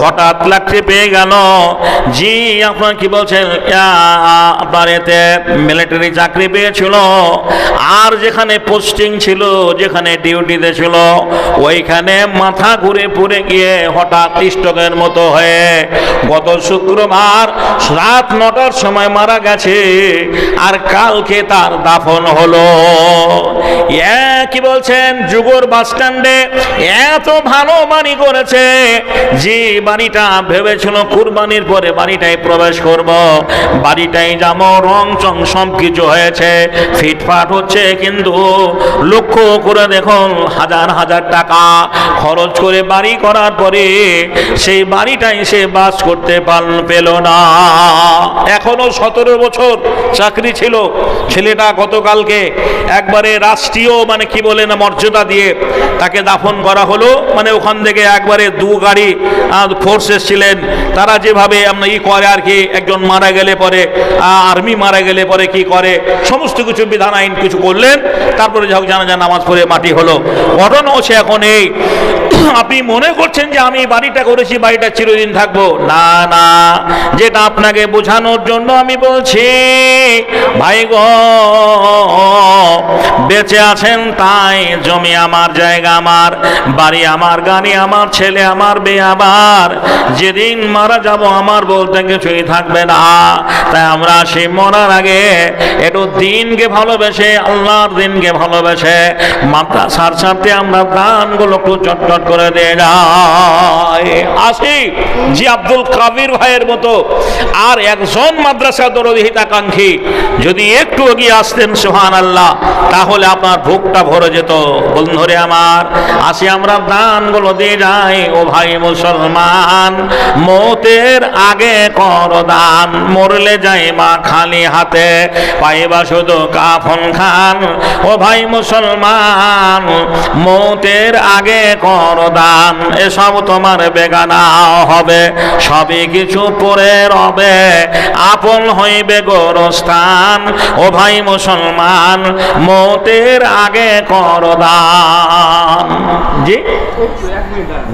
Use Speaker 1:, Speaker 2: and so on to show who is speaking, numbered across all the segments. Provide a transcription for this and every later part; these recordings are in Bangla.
Speaker 1: হঠাৎ লাকড়ি পেয়ে গেল। জি আপনার কি বলছেন, আপনার এতে মিলিটারি চাকরি পেয়েছিল, আর যেখানে পোস্টিং ছিল, যেখানে ডিউটিতে ছিল, ওইখানে মাথা ঘুরে পড়ে গিয়ে হঠাৎ স্ট্রোকের মতো হয়ে গত শুক্রবার রাত 9টার সময় মারা গেছে। আর কালকে তার দাফন হলো। কি বলছেন, যুগর বাস স্ট্যান্ডে এত ভালো বাড়ি করেছে, যে বাড়িটা ভেবেছিল কুরবানির পরে বাড়িটাই প্রবেশ করব, বাড়িটাই যাবো, রং চং সব কিছু হয়েছে, ফিটফাট হচ্ছে, কিন্তু লক্ষ্য করে দেখুন হাজার হাজার টাকা খরচ করে বাড়ি করার পরে সেই বাড়িটাই সে বাস করতে পেল না। এখনো 17 বছর চাকরি ছিল। ছেলেটা গতকালকে একবারে রাষ্ট্রীয় মানে কি বলে না মর্যাদা দিয়ে তাকে দাফন করা হলো। মানে ওখান থেকে একবারে 2 গাড়ি ফোর্স এসেছিলেন, তারা যেভাবে আমরা করে আর কি, একজন মারা গেলে পরে আর্মি মারা গেলে পরে কি করে সমস্ত কিছু বিধান আইন কিছু করলেন, তারপরে যখন জানাজা নামাজ পড়ে মাটি হলো। ঘটনা হচ্ছে এখন এই, আপনি মনে করছেন যে আমি বাড়িটা করেছি, বাড়িটা চিরদিন থাকবো, না না, যেটা আপনাকে বোঝানোর জন্য আমি বলছি ভাই গো, বেঁচে আছেন তাই জমি আমার, জায়গা আমার, বাড়ি আমার, গাড়ি আমার, ছেলে আমার, মেয়ে আমার, যেদিন মারা যাব আমার বলতে কিছুই থাকবে না। তাই আমরা সেই মরার আগে একটু দিনকে ভালোবেসে, আল্লাহর দিনকে ভালোবেসে মাদ্রাসার সাথে আমরা দানগুলো একটু চটচট করে দিয়ে যাই। আসি জি আব্দুল কাবির ভাইয়ের মতো আর একজন মাদ্রাসা দরদি হিতাকাঙ্ক্ষী যদি একটু এগিয়ে আসতেন সুবহানাল্লাহ, তাহলে আপনার ভোগটা ভরে যেত। বন্ধুরে আমার, আসি আমরা দানগুলো দিয়ে যাই। ও ভাই মুসলমান, মৌতের আগে কর দান, মরলে যাইবা খালি হাতে, পাইবা শুধু কাফন খান। ও ভাই মুসলমান, মৌতের আগে কর দান, এসব তোমার বেগানা হবে, সবই কিছু পরে রবে, আপন হইবে গোরস্থান। ও ভাই মুসলমান, মৌতের আগে কর দান। জি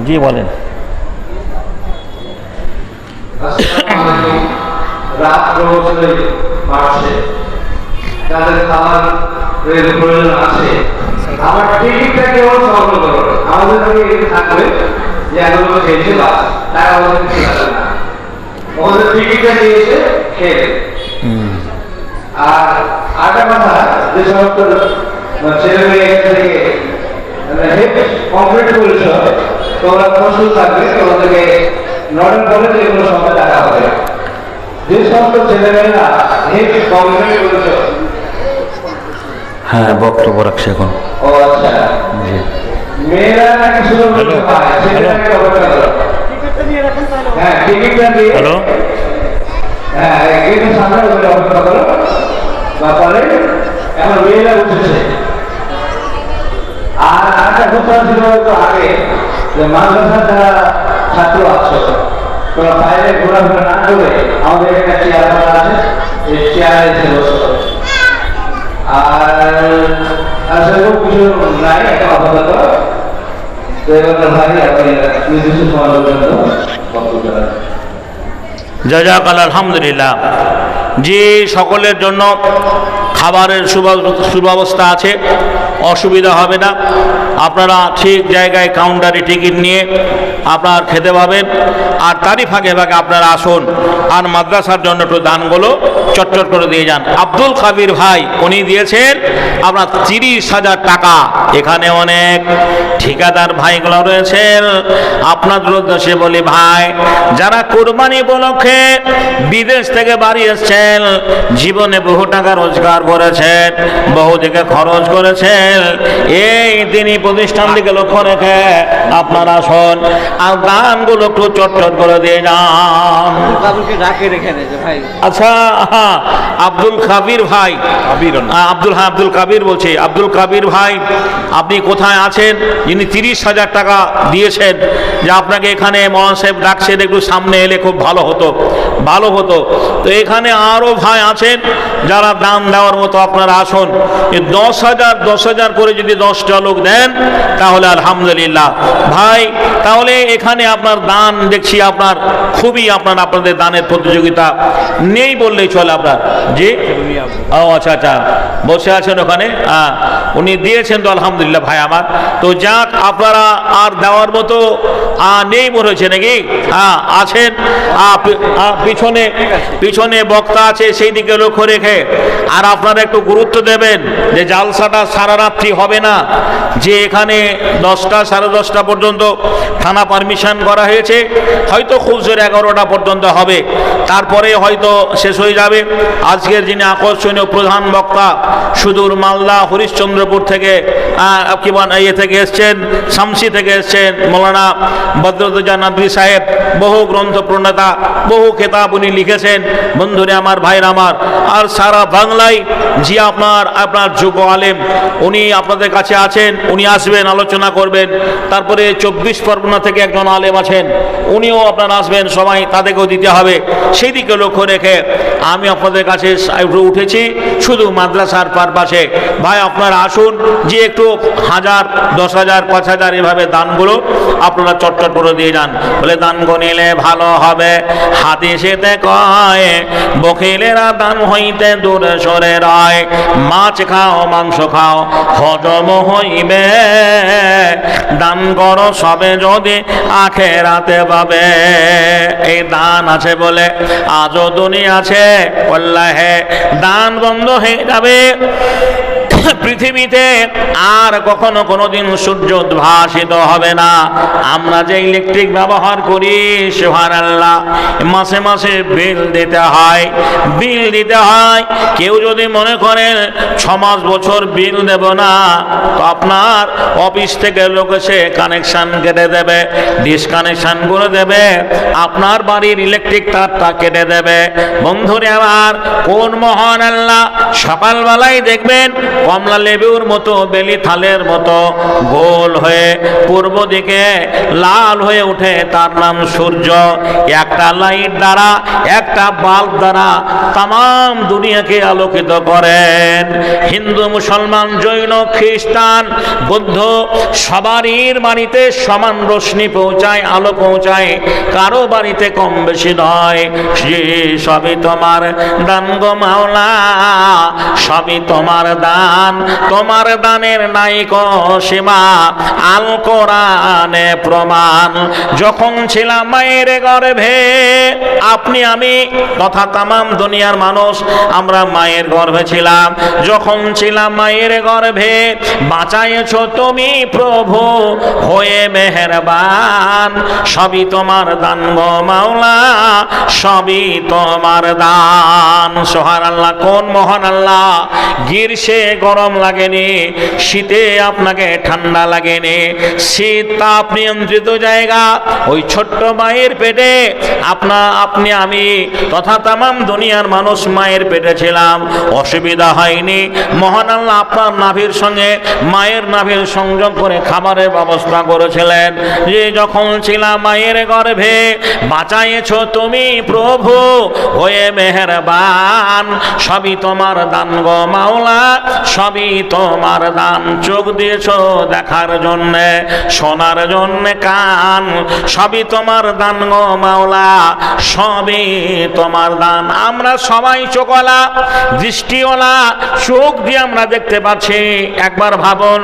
Speaker 1: জি বলেন।
Speaker 2: রাত প্রবচনে বাড়ছে, তাদের খাবারের প্রয়োজন আছে, আমার টিকিটটা কেউ সংগ্রহ করবে, আমাদের থাকবে যে এগুলো খেয়েছে বা তারা আমাদের খেতে না, আমাদের টিকিটটা দিয়েছে খেয়ে। আর আরেকটা কথা, যে সমস্ত ছেলে মেয়ে থেকে কমপ্লিট করেছ, তোমরা প্রস্তুত থাকবে, তোমাদেরকে নটের পরে যেগুলো সময় টাকা হবে। যে সমস্ত ছেলেমেয়েরা হেড কমপ্লিট করেছ,
Speaker 1: হ্যাঁ বক্তব্য রাখছে এখন।
Speaker 2: ও আচ্ছা, মেয়েরা নাকি শুধু ছেলেমেয়েকে অপেক্ষা করো। হ্যাঁ টিকিটটা দিয়ে,
Speaker 1: হ্যালো,
Speaker 2: হ্যাঁ গেটের সামনে অপেক্ষা করো। তারপরে এখন মেয়েরা উঠেছে। আর একটা ঘোষণা ছিল তো আগে, যে মাদ্রাসার যারা ছাত্র আছে তোমরা বাইরে ঘোরাফেরা না করে আমাদের একটা চেয়ার করা আছে, এই চেয়ারে এসে বসো। আর সেরকম কিছু নাই, একটা আপাতত ভাই আপনি নির্দিষ্ট সময় পর্যন্ত বক্তব্য রাখেন।
Speaker 1: জাযাকাল্লাহ। আলহামদুলিল্লাহ। জি, সকলের জন্য খাবারের সুব্যবস্থা আছে, অসুবিধা হবে না। আপনারা ঠিক জায়গায় কাউন্টারে টিকিট নিয়ে আপনার খেতে পাবেন। আর তারই ফাঁকে ফাঁকে আপনারা আসুন আর মাদ্রাসার জন্য একটু দানগুলো চটচট করে দিয়ে যান। আব্দুল কাবির ভাই উনি দিয়েছেন আপনার 30,000 টাকা। এখানে অনেক ঠিকাদার ভাইগুলো রয়েছেন, আপনাদের উদ্দেশ্যে বলি ভাই, যারা কোরবানি উপলক্ষে বিদেশ থেকে বাড়ি এসছেন, জীবনে বহু টাকা রোজগার করেছেন, বহু দিকে খরচ করেছেন, এই দিনই প্রতিষ্ঠান দিকে লক্ষ্য রেখে আপনারা আসুন আর দানগুলো একটু চটচট করে দিয়ে যান। আচ্ছা, আব্দুল কাবির ভাই, আব্দুল কাবির বলছি, আব্দুল কাবির ভাই আপনি কোথায় আছেন? যিনি 30,000 টাকা দিয়েছেন, যে আপনাকে এখানে মহান সাহেব ডাকছেন, একটু সামনে এলে খুব ভালো হতো, ভালো হতো। তো এখানে আরো ভাই আছেন যারা দান দেওয়ার মতো, আপনারা আসুন। 10,000 করে যদি 10টা লোক দেন তাহলে আলহামদুলিল্লাহ। ভাই তাহলে এখানে আপনার দান দেখছি আপনার খুবই আপনাদের দানের প্রতিযোগিতা নেই বললেই চলে আপনার। জি, ও আচ্ছা আচ্ছা, বসে আছেন ওখানে, উনি দিয়েছেন তো আলহামদুলিল্লাহ ভাই আমার। তো যাক, আপনারা আর দেওয়ার মতো নেই মনে হয়েছে নাকি? আছেন, পিছনে বক্তা আছে, সেই দিকে লক্ষ্য রেখে। আর আপনারা একটু গুরুত্ব দেবেন যে জালসাটা সারা রাত্রি হবে না, যে এখানে 10টা সাড়ে 10টা পর্যন্ত থানা পারমিশন করা হয়েছে, হয়তো খুচর 11টা পর্যন্ত হবে, তারপরে হয়তো শেষ হয়ে যাবে। আজকের যিনি আকর্ষণীয় প্রধান বক্তা সুদূর মালদা হরিশ্চন্দ্রপুর থেকে ইয়ে থেকে এসছেন, শামসি থেকে এসছেন মৌলানা বদরুদ্দোজা নাদভী সাহেব, বহু গ্রন্থ প্রণেতা, বহু খেতাব উনি লিখেছেন বন্ধুরে আমার, ভাইরা আমার। আর সারা বাংলায় যে আপনার যোগ্য আলেম উনি আপনাদের কাছে আছেন, উনি আসবেন, আলোচনা করবেন। তারপরে 24 পরগনা থেকে একজন আলেম আছেন, উনিও আপনারা আসবেন, সবাই তাদেরকেও দিতে হবে। সেই দিকে লক্ষ্য রেখে আমি আপনাদের কাছে উঠেছি শুধু মাদ্রাসার পারপাসে। ভাই আপনারা আসুন, যে একটু 1000, 10,000, 5,000 এভাবে দানগুলো আপনারা চটচট করে দিয়ে যান। বলে দান গনিলে ভালো হবে, হাদিসেতে কয় বখিলেরা দান হইতে দূরে সরে রয়। মাছ খাও মাংস খাও হজম হইবে, দান করো সবে যদি আখেরাতে পাবে। এই দান আছে বলে আজও দুনিয়া আছে, আল্লাহে দান বন্ধ হয়ে যাবে পৃথিবীতে, আর কখনো কোনোদিন সূর্য উদ্ভাসিত হবে না। আমরা যে ইলেকট্রিক ব্যবহার করি, সুবহানাল্লাহ, মাসে মাসে বিল দিতে হয়। কেউ যদি মনে করেন 6 মাস বছর বিল দেব না, তো আপনার অফিস থেকে লোক এসে কানেকশন কেটে দেবে, ডিশ কানেকশন করে দেবে, আপনার বাড়ির ইলেকট্রিক তারটা কেটে দেবে। বন্ধুরে আমার, কোন মহান আল্লাহ সকালবেলায় দেখবেন কমলা লেবুর মতো, বেলি থালের মতো গোল হয়ে পূর্ব দিকে লাল হয়ে ওঠে, তার নাম সূর্য। একটা লাইট দ্বারা, একটা বাল্ব দ্বারা তাম দুনিয়াকে আলোকিত করেন। হিন্দু, মুসলমান, জৈন, খ্রিস্টান, বৌদ্ধ সবারই বাড়িতে সমান রোশনি পৌঁছায়, আলো পৌঁছায়, কারো বাড়িতে কম বেশি নয়। সবই তোমার দান গো মাওলা, সবই তোমার দান, তোমার দানের নাই কো সীমা, আল কোরআনে প্রমাণ। যখন ছিলাম মায়ের গর্ভে, আপনি আমি তথা তামাম দুনিয়ার মানুষ আমরা মায়ের গর্ভে ছিলাম। যখন ছিলাম মায়ের গর্ভে, বাঁচাইছো তুমি প্রভু হয়ে মেহেরবান। সবই তোমার দান গো মাওলা, সবই তোমার দান। সুবহানাল্লাহ, কোন মহান আল্লাহ! গ্রীষ্মে গরম লাগেনি, শীতে আপনাকে ঠান্ডা লাগেনি, শীত তাপ নিয়ন্ত্রিত জায়গা, ওই ছোট্ট মায়ের পেটে আপনি আমি তথা তামাম দুনিয়ার মানুষ মায়ের পেটে ছিলাম, অসুবিধা হয়নি। মহান আল্লাহ আপনার নাভির সঙ্গে মায়ের নাভির সংযোগ করে খাবারের ব্যবস্থা করেছিলেন। যে যখন ছিলাম মায়ের গর্ভে, বাঁচাইছো তুমি প্রভু হয়ে মেহেরবান। সবই তোমার দান গো মাওলা, সবই তোমার দান। চোখ দিয়েছো দেখার জন্যে, শোনার জন্যে কান, সবই তোমার দান গো মাওলা, সবই তোমার দান। আমরা সবাই চোখওয়ালা, দৃষ্টিওয়ালা, চোখ দিয়ে আমরা দেখতে পাচ্ছি। একবার ভাবুন,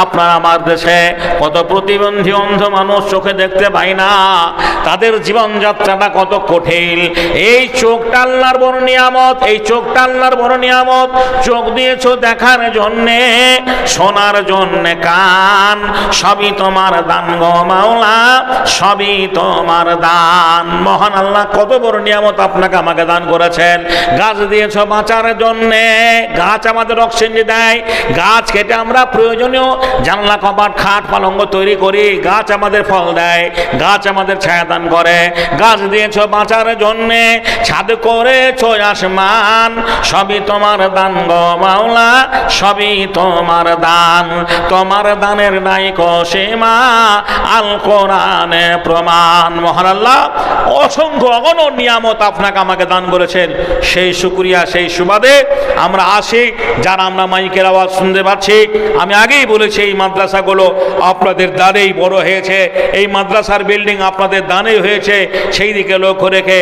Speaker 1: আপনার আমার দেশে কত প্রতিবন্ধী অন্ধ মানুষ চোখে দেখতে পায় না, তাদের জীবনযাত্রাটা কত কঠিন। এই চোখটা আল্লাহর বড় নিয়ামত, এই চোখটা আল্লাহর বড় নিয়ামত। চোখ দিয়েছো দেখার জন্যে, শোনার জন্যে কান, সবই তোমার দান গো মাওলা, সবই তোমার দান। মহান আল্লাহ কত বড় নিয়ামত আপনাকে আমাকে দান করেছেন। গাছ দিয়েছো বাঁচার জন্যে, গাছ আমাদের অক্সিজেন দেয়, গাছ কেটে আমরা প্রয়োজনীয় জানলা, কবাট, খাট, পালঙ্গ তৈরি করি, গাছ আমাদের ফল দেয়, গাছ আমাদের ছায়া দান করে। গাছ দিয়েছো বাঁচার জন্যে, ছাদ করেছো আসমান, সবই তোমার দান গো মাওলা, সবই তোমার দান, তোমার দানের নাইক সীমা, আল কোরআনে প্রমাণ। মহান আল্লাহ অসংখ্য অগণন নিয়ামত আপনাকে আমাকে দান করেছেন, সেই শুকরিয়া, সেই সুবাদে আমরা আসি যারা আমরা মাইকের আওয়াজ শুনতে পাচ্ছি। আমি আগেই বলেছি এই মাদ্রাসাগুলো আপনাদের দানেই বড় হয়েছে, এই মাদ্রাসার বিল্ডিং আপনাদের দানেই হয়েছে, সেই দিকে লক্ষ্য রেখে